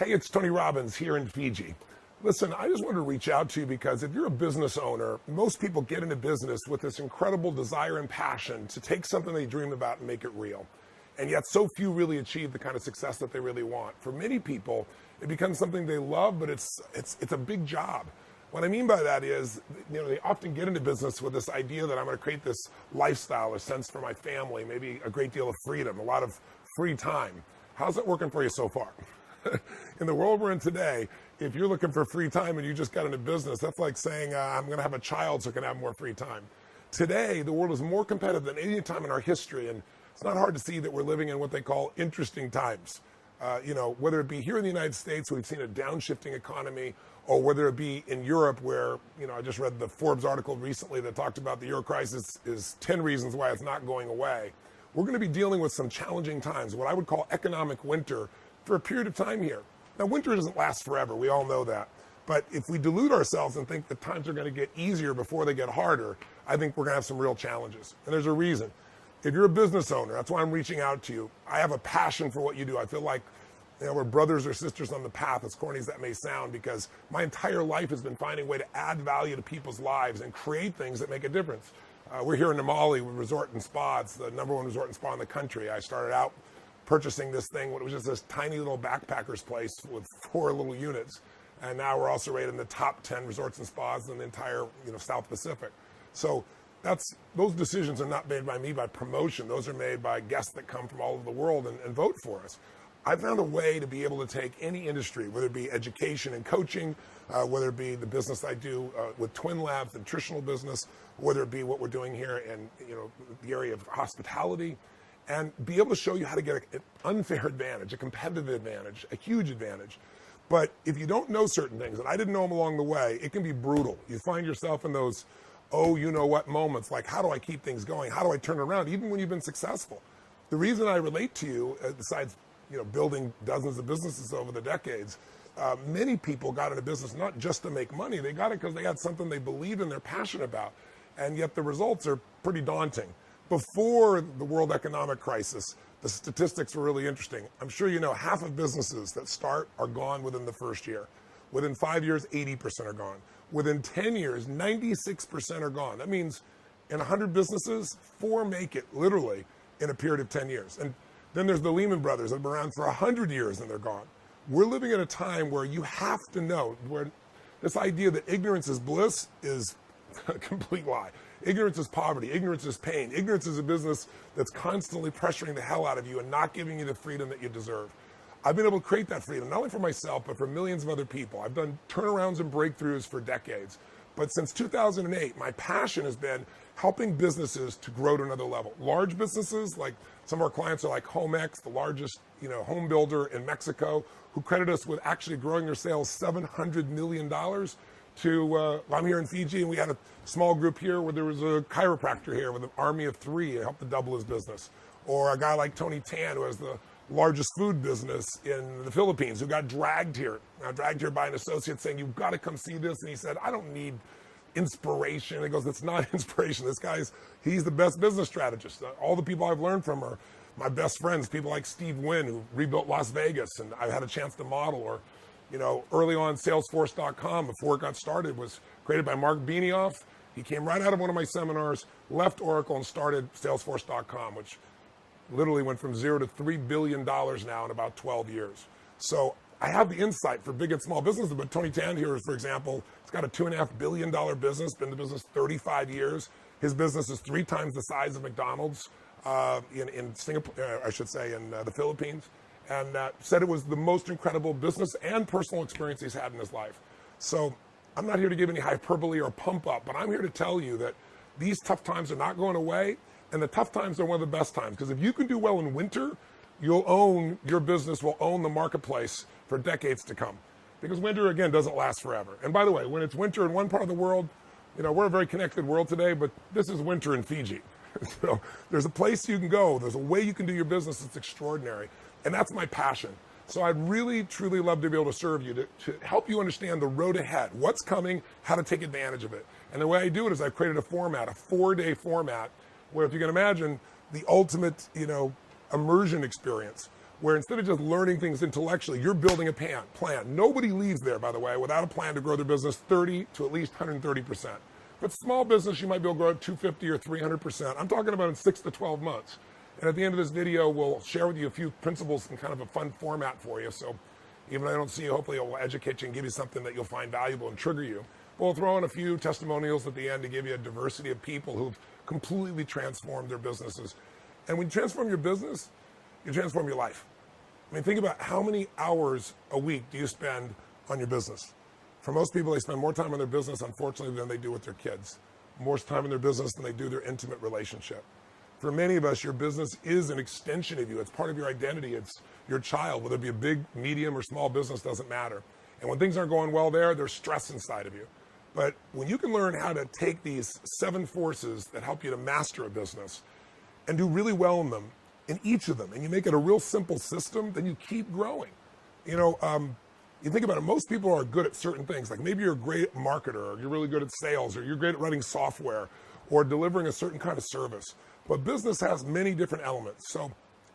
Hey, it's Tony Robbins here in Fiji. Listen, I just wanted to reach out to you because if you're a business owner, most people get into business with this incredible desire and passion to take something they dream about and make it real. And yet so few really achieve the kind of success that they really want. For many people, it becomes something they love, but it's a big job. What I mean by that is, they often get into business with this idea that I'm going to create this lifestyle, a sense for my family, maybe a great deal of freedom, a lot of free time. How's it working for you so far? In the world we're in today, if you're looking for free time and you just got into business, that's like saying, I'm going to have a child so I can have more free time. Today, the world is more competitive than any time in our history, and it's not hard to see that we're living in what they call interesting times. Whether it be here in the United States, we've seen a downshifting economy, or whether it be in Europe where, I just read the Forbes article recently that talked about the euro crisis is 10 reasons why it's not going away. We're going to be dealing with some challenging times, what I would call economic winter, for a period of time here. Now, winter doesn't last forever. We all know that. But if we delude ourselves and think that times are going to get easier before they get harder, I think we're going to have some real challenges. And there's a reason. If you're a business owner, that's why I'm reaching out to you. I have a passion for what you do. I feel like we're brothers or sisters on the path, as corny as that may sound, because my entire life has been finding a way to add value to people's lives and create things that make a difference. We're here in Namale with Resort and Spa. It's the #1 resort and spa in the country. I started out purchasing this thing when it was just this tiny little backpacker's place with 4 little units. And now we're also rated in the top 10 resorts and spas in the entire South Pacific. So those decisions are not made by me by promotion. Those are made by guests that come from all over the world and vote for us. I found a way to be able to take any industry, whether it be education and coaching, whether it be the business I do with Twin Labs, the nutritional business, whether it be what we're doing here in the area of hospitality, and be able to show you how to get an unfair advantage, a competitive advantage, a huge advantage. But if you don't know certain things, and I didn't know them along the way, it can be brutal. You find yourself in those, you-know-what moments, like how do I keep things going? How do I turn it around, even when you've been successful? The reason I relate to you, besides building dozens of businesses over the decades, many people got into business not just to make money. They got it because they had something they believed in, they're passionate about. And yet the results are pretty daunting. Before the world economic crisis, the statistics were really interesting. I'm sure you know half of businesses that start are gone within the first year. Within 5 years, 80% are gone. Within 10 years, 96% are gone. That means in 100 businesses, 4 make it literally in a period of 10 years. And then there's the Lehman Brothers that have been around for 100 years and they're gone. We're living at a time where you have to know, where this idea that ignorance is bliss is a complete lie. Ignorance is poverty. Ignorance is pain. Ignorance is a business that's constantly pressuring the hell out of you and not giving you the freedom that you deserve. I've been able to create that freedom, not only for myself, but for millions of other people. I've done turnarounds and breakthroughs for decades. But since 2008, my passion has been helping businesses to grow to another level. Large businesses, like some of our clients are like HomeX, the largest home builder in Mexico, who credit us with actually growing their sales $700 million. I'm here in Fiji, and we had a small group here where there was a chiropractor here with an army of 3 to help to double his business. Or a guy like Tony Tan, who has the largest food business in the Philippines, who got dragged here by an associate saying, you've got to come see this. And he said, I don't need inspiration. And he goes, it's not inspiration. He's the best business strategist. All the people I've learned from are my best friends, people like Steve Wynn, who rebuilt Las Vegas, and I've had a chance to model. Or early on, Salesforce.com, before it got started, was created by Mark Benioff. He came right out of one of my seminars, left Oracle, and started Salesforce.com, which literally went from 0 to $3 billion now in about 12 years. So I have the insight for big and small businesses, but Tony Tan here, for example, he's got a $2.5 billion business, been in the business 35 years. His business is 3 times the size of McDonald's in Singapore, I should say, in the Philippines. And said it was the most incredible business and personal experience he's had in his life. So I'm not here to give any hyperbole or pump up, but I'm here to tell you that these tough times are not going away, and the tough times are one of the best times. Because if you can do well in winter, your business will own the marketplace for decades to come. Because winter, again, doesn't last forever. And by the way, when it's winter in one part of the world, we're a very connected world today, but this is winter in Fiji. So there's a place you can go. There's a way you can do your business that's extraordinary. And that's my passion. So I'd really, truly love to be able to serve you, to help you understand the road ahead, what's coming, how to take advantage of it. And the way I do it is I've created a format, a 4-day format, where if you can imagine the ultimate, immersion experience, where instead of just learning things intellectually, you're building a plan. Nobody leaves there, by the way, without a plan to grow their business 30 to at least 130%. But small business, you might be able to grow at 250 or 300%. I'm talking about in 6 to 12 months. And at the end of this video, we'll share with you a few principles in kind of a fun format for you. So even if I don't see you, hopefully it will educate you and give you something that you'll find valuable and trigger you. We'll throw in a few testimonials at the end to give you a diversity of people who've completely transformed their businesses. And when you transform your business, you transform your life. I mean, think about how many hours a week do you spend on your business? For most people, they spend more time on their business, unfortunately, than they do with their kids. More time in their business than they do their intimate relationship. For many of us, your business is an extension of you. It's part of your identity. It's your child. Whether it be a big, medium, or small business, doesn't matter. And when things aren't going well there, there's stress inside of you. But when you can learn how to take these 7 forces that help you to master a business and do really well in them, in each of them, and you make it a real simple system, then you keep growing. You know, you think about it, most people are good at certain things. Like maybe you're a great marketer, or you're really good at sales, or you're great at writing software, or delivering a certain kind of service. But business has many different elements. So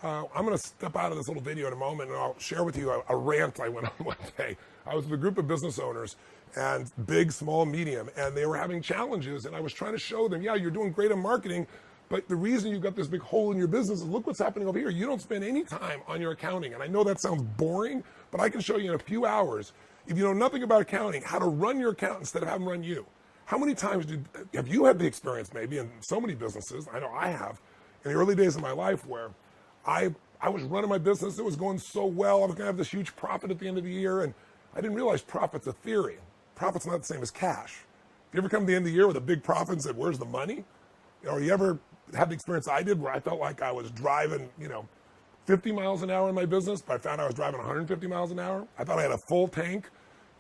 I'm going to step out of this little video in a moment, and I'll share with you a rant I went on one day. I was with a group of business owners, and big, small, medium, and they were having challenges, and I was trying to show them, yeah, you're doing great in marketing, but the reason you've got this big hole in your business is look what's happening over here. You don't spend any time on your accounting. And I know that sounds boring, but I can show you in a few hours, if you know nothing about accounting, how to run your account instead of having run you. How many times have you had the experience maybe in so many businesses, I know I have, in the early days of my life where I was running my business, it was going so well, I was gonna have this huge profit at the end of the year, and I didn't realize profit's a theory. Profit's not the same as cash. You ever come to the end of the year with a big profit and said, where's the money? Or you ever had the experience I did where I felt like I was driving, 50 miles an hour in my business, but I found I was driving 150 miles an hour. I thought I had a full tank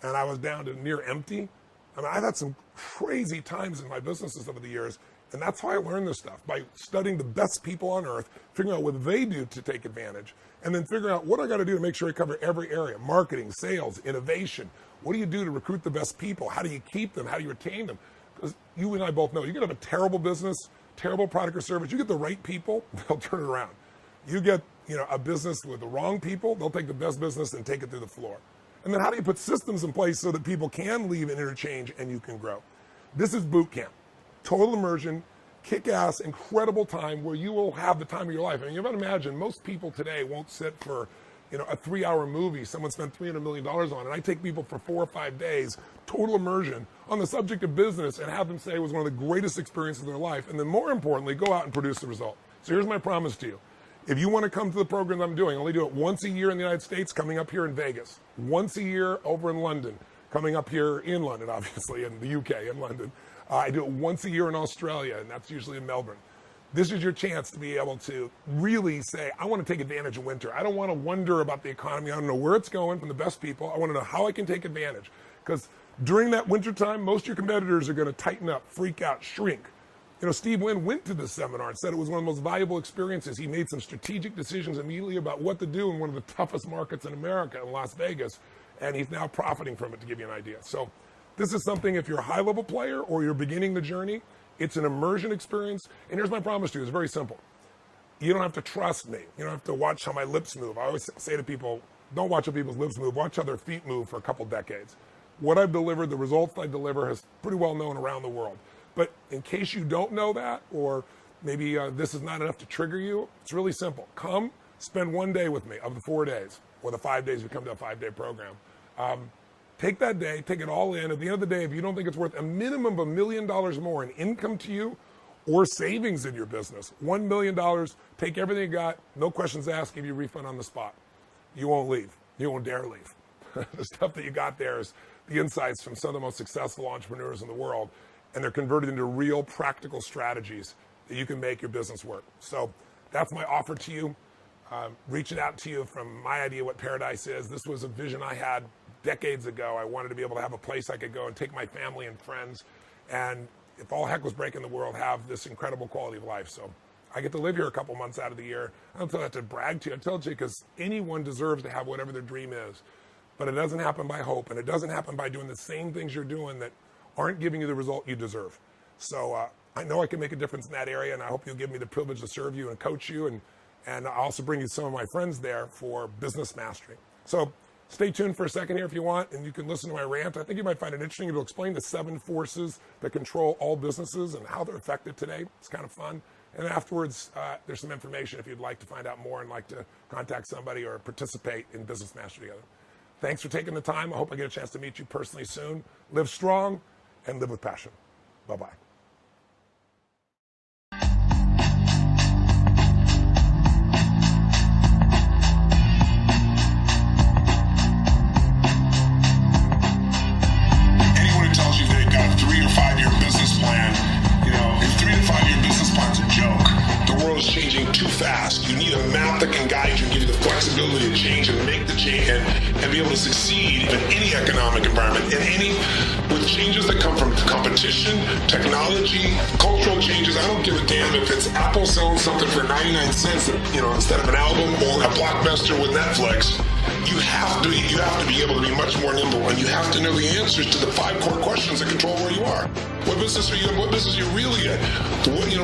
and I was down to near empty. I mean, I've had some crazy times in my businesses over the years, and that's how I learned this stuff, by studying the best people on earth, figuring out what they do to take advantage, and then figuring out what I got to do to make sure I cover every area: marketing, sales, innovation. What do you do to recruit the best people? How do you keep them? How do you retain them? Because you and I both know you can have a terrible business, terrible product or service. You get the right people, they'll turn it around. You get a business with the wrong people, they'll take the best business and take it through the floor. And then how do you put systems in place so that people can leave and interchange and you can grow? This is boot camp. Total immersion, kick-ass, incredible time where you will have the time of your life. I mean, you got to imagine most people today won't sit for a 3-hour movie someone spent $300 million on, and I take people for 4 or 5 days, total immersion, on the subject of business and have them say it was one of the greatest experiences of their life, and then more importantly, go out and produce the result. So here's my promise to you. If you want to come to the program I'm doing, I only do it once a year in the United States, coming up here in Vegas, once a year over in London, coming up here in London, obviously, in the UK, in London. I do it once a year in Australia, and that's usually in Melbourne. This is your chance to be able to really say, I want to take advantage of winter. I don't want to wonder about the economy. I don't know where it's going from the best people. I want to know how I can take advantage. Because during that winter time, most of your competitors are going to tighten up, freak out, shrink. Steve Wynn went to this seminar and said it was one of the most valuable experiences. He made some strategic decisions immediately about what to do in one of the toughest markets in America, in Las Vegas, and he's now profiting from it, to give you an idea. So this is something, if you're a high-level player or you're beginning the journey, it's an immersion experience. And here's my promise to you. It's very simple. You don't have to trust me. You don't have to watch how my lips move. I always say to people, don't watch how people's lips move. Watch how their feet move for a couple decades. What I've delivered, the results I deliver, is pretty well known around the world. But in case you don't know that, or maybe this is not enough to trigger you, it's really simple. Come, spend 1 day with me of the 4 days, or the 5 days we come to a 5-day program. Take that day, take it all in. At the end of the day, if you don't think it's worth a minimum of $1 million more in income to you or savings in your business, $1 million, take everything you got, no questions asked, give you a refund on the spot. You won't leave. You won't dare leave. The stuff that you got there is the insights from some of the most successful entrepreneurs in the world, and they're converted into real practical strategies that you can make your business work. So that's my offer to you. Reaching out to you from my idea what paradise is. This was a vision I had decades ago. I wanted to be able to have a place I could go and take my family and friends, and if all heck was breaking the world, have this incredible quality of life. So I get to live here a couple months out of the year. I don't tell that to brag to you. I tell it to you because anyone deserves to have whatever their dream is. But it doesn't happen by hope, and it doesn't happen by doing the same things you're doing that aren't giving you the result you deserve. So I know I can make a difference in that area, and I hope you'll give me the privilege to serve you and coach you and And I'll also bring you some of my friends there for business mastery. So stay tuned for a second here if you want, and you can listen to my rant. I think you might find it interesting. It'll explain the 7 forces that control all businesses and how they're affected today. It's kind of fun. And afterwards, there's some information if you'd like to find out more and like to contact somebody or participate in business mastery together. Thanks for taking the time. I hope I get a chance to meet you personally soon. Live strong and live with passion. Bye-bye. Anyone who tells you they've got a 3 or 5 year business plan, if 3 to 5 year business plan's a joke. The world is changing too fast. You need a map that can guide you and give you the flexibility to change and make the change and be able to succeed in any economic environment, with changes that come from competition, technology, cultural changes. I don't give a damn if it's Apple selling something for 99 cents, instead of an album, or a blockbuster with Netflix. You have to be able to be much more nimble, and you have to know the answers to the 5 core questions that control where you are. What business are you in? What business are you really in?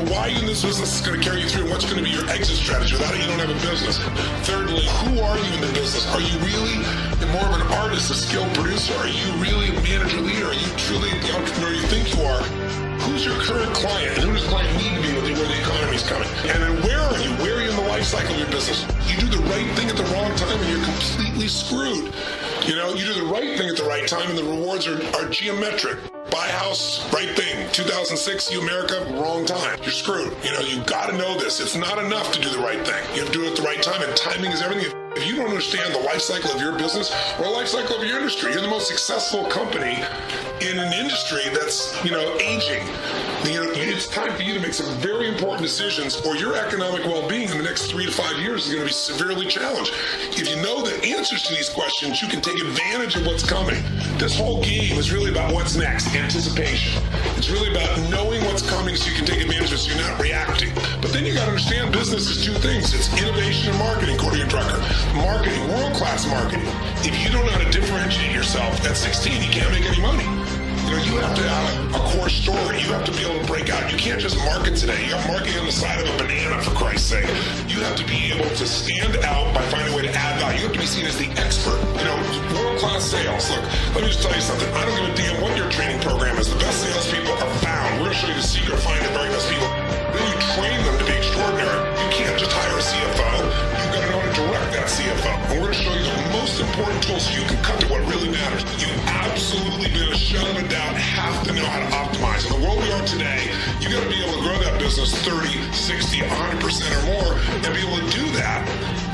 Why are you in this business is going to carry you through, and what's going to be your exit strategy? Without it, you don't have a business. Thirdly, who are you in the business? Are you really more of an artist, a skilled producer? Are you really a manager leader? Are you truly the entrepreneur you think you are? Who's your current client, and who does the client need to be with you where the economy is coming? And then where are you? Where are you in the life cycle of your business? You do the right thing at the wrong time and you're completely screwed. You do the right thing at the right time and the rewards are geometric. Buy a house, right thing. 2006, America, wrong time. You're screwed. You got to know this. It's not enough to do the right thing. You have to do it at the right time, and timing is everything. If you don't understand the life cycle of your business or the life cycle of your industry, you're the most successful company in an industry that's, aging. It's time for you to make some very important decisions, or your economic well-being in the next 3 to 5 years is going to be severely challenged. If you know the answers to these questions, you can take advantage of what's coming. This whole game is really about what's next, anticipation. It's really about knowing what's coming so you can take advantage of it so you're not reacting. But then you got to understand business is 2 things. It's innovation and marketing, according to Drucker. Marketing, world-class marketing. If you don't know how to differentiate yourself at 16, you can't make any money. You have to have a core story. You have to be able to break out. You can't just market today. You got marketing on the side of a banana, for Christ's sake. You have to be able to stand out by finding a way to add value. You have to be seen as the expert. World-class sales. Look, let me just tell you something. I don't give a damn what your training program is. The best salespeople are found. We're going to show you the secret of finding the very best people. Then you train them to be extraordinary. You can't just hire a CFO. You've got to know how to direct that CFO. And we're going to show you the most important tools so you can cut to what really matters. You absolutely, beyond a shadow of a doubt, have to know how to optimize. In the world we are today, you got to be able to grow that business 30, 60, 100% or more, and be able to do that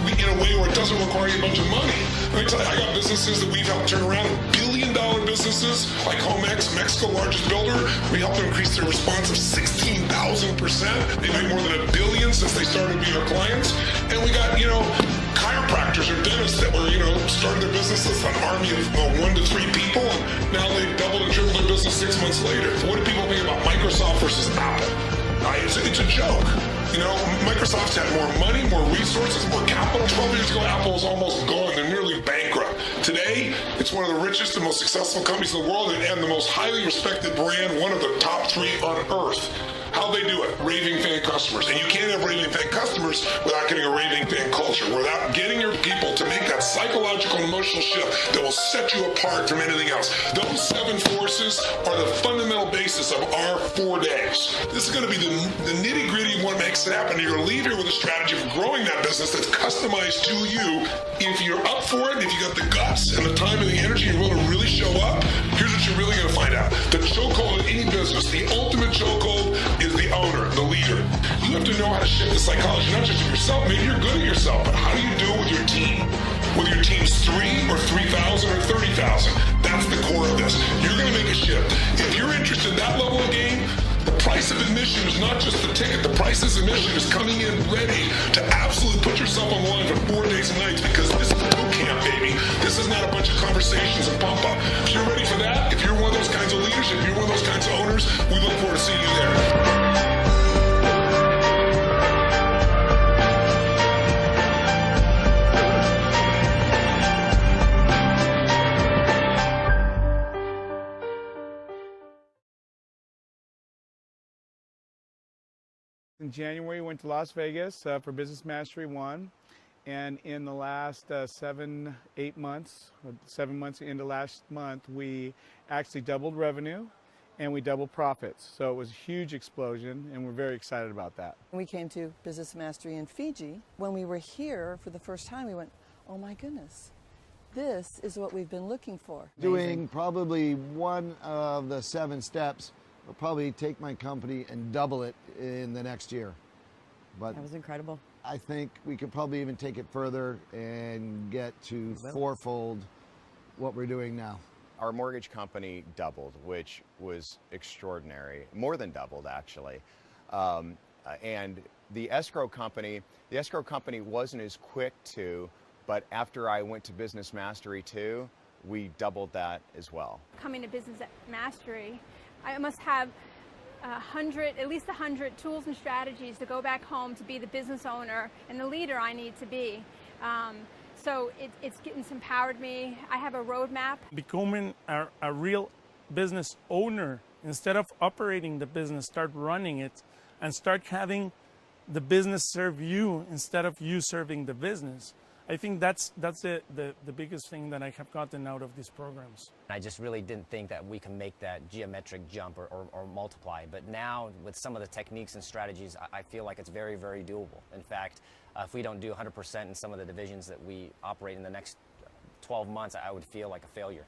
in a way where it doesn't require you a bunch of money. Let me tell you, I got businesses that we've helped turn around, billion-dollar businesses like HomeX, Mexico's largest builder. We helped them increase their response of 16,000%. They made more than $1 billion since they started being our clients. And we got, chiropractors or dentists that were, started their businesses, an army of 1 to 3 people, and now they've doubled and tripled their business 6 months later. What do people think about Microsoft versus Apple? It's a joke. Microsoft's had more money, more resources, more capital. 12 years ago, Apple was almost gone. They're nearly bankrupt. Today, it's one of the richest and most successful companies in the world and the most highly respected brand, one of the top 3 on earth. How they do it? Raving fan customers. And you can't have raving fan customers without getting a raving fan culture, without getting your people to make that psychological and emotional shift that will set you apart from anything else. Those 7 forces are the fundamental basis of our 4 days. This is going to be the nitty-gritty of what makes it happen. You're going to leave here with a strategy for growing that business that's customized to you. If you're up for it, if you got the guts and the time and the energy, you're willing to really show up, here's what you're really going to find out. The chokehold in any business, the ultimate chokehold is the owner, the leader. You have to know how to shift the psychology, not just of yourself. Maybe you're good at yourself, but how do you do it with your team? Whether your team's 3 or 3,000 or 30,000, that's the core of this. You're going to make a shift. If you're interested in that level of game, the price of admission is not just the ticket. The price of admission is coming in ready to absolutely put yourself on the line for 4 days and nights, because this is boot camp, baby. This is not a bunch of conversations and pump up. If you're ready for that, if you're one of those kinds of leaders, if you're one of those kinds of owners, we look forward to seeing you there. In January, we went to Las Vegas for Business Mastery 1. And in the last 7 months into last month, we actually doubled revenue and we doubled profits. So it was a huge explosion, and we're very excited about that. We came to Business Mastery in Fiji. When we were here for the first time, we went, oh my goodness, this is what we've been looking for. Doing probably one of the 7 steps will probably take my company and double it in the next year. But that was incredible. I think we could probably even take it further and get to fourfold what we're doing now. Our mortgage company doubled, which was extraordinary, more than doubled actually. And the escrow company wasn't as quick to, but after I went to Business Mastery 2, we doubled that as well. Coming to Business Mastery, I must have at least 100 tools and strategies to go back home to be the business owner and the leader I need to be. So it's empowered me. I have a roadmap. Becoming a real business owner, instead of operating the business, start running it and start having the business serve you instead of you serving the business. I think that's the biggest thing that I have gotten out of these programs. I just really didn't think that we can make that geometric jump or multiply. But now, with some of the techniques and strategies, I feel like it's very, very doable. In fact, if we don't do 100% in some of the divisions that we operate in the next 12 months, I would feel like a failure.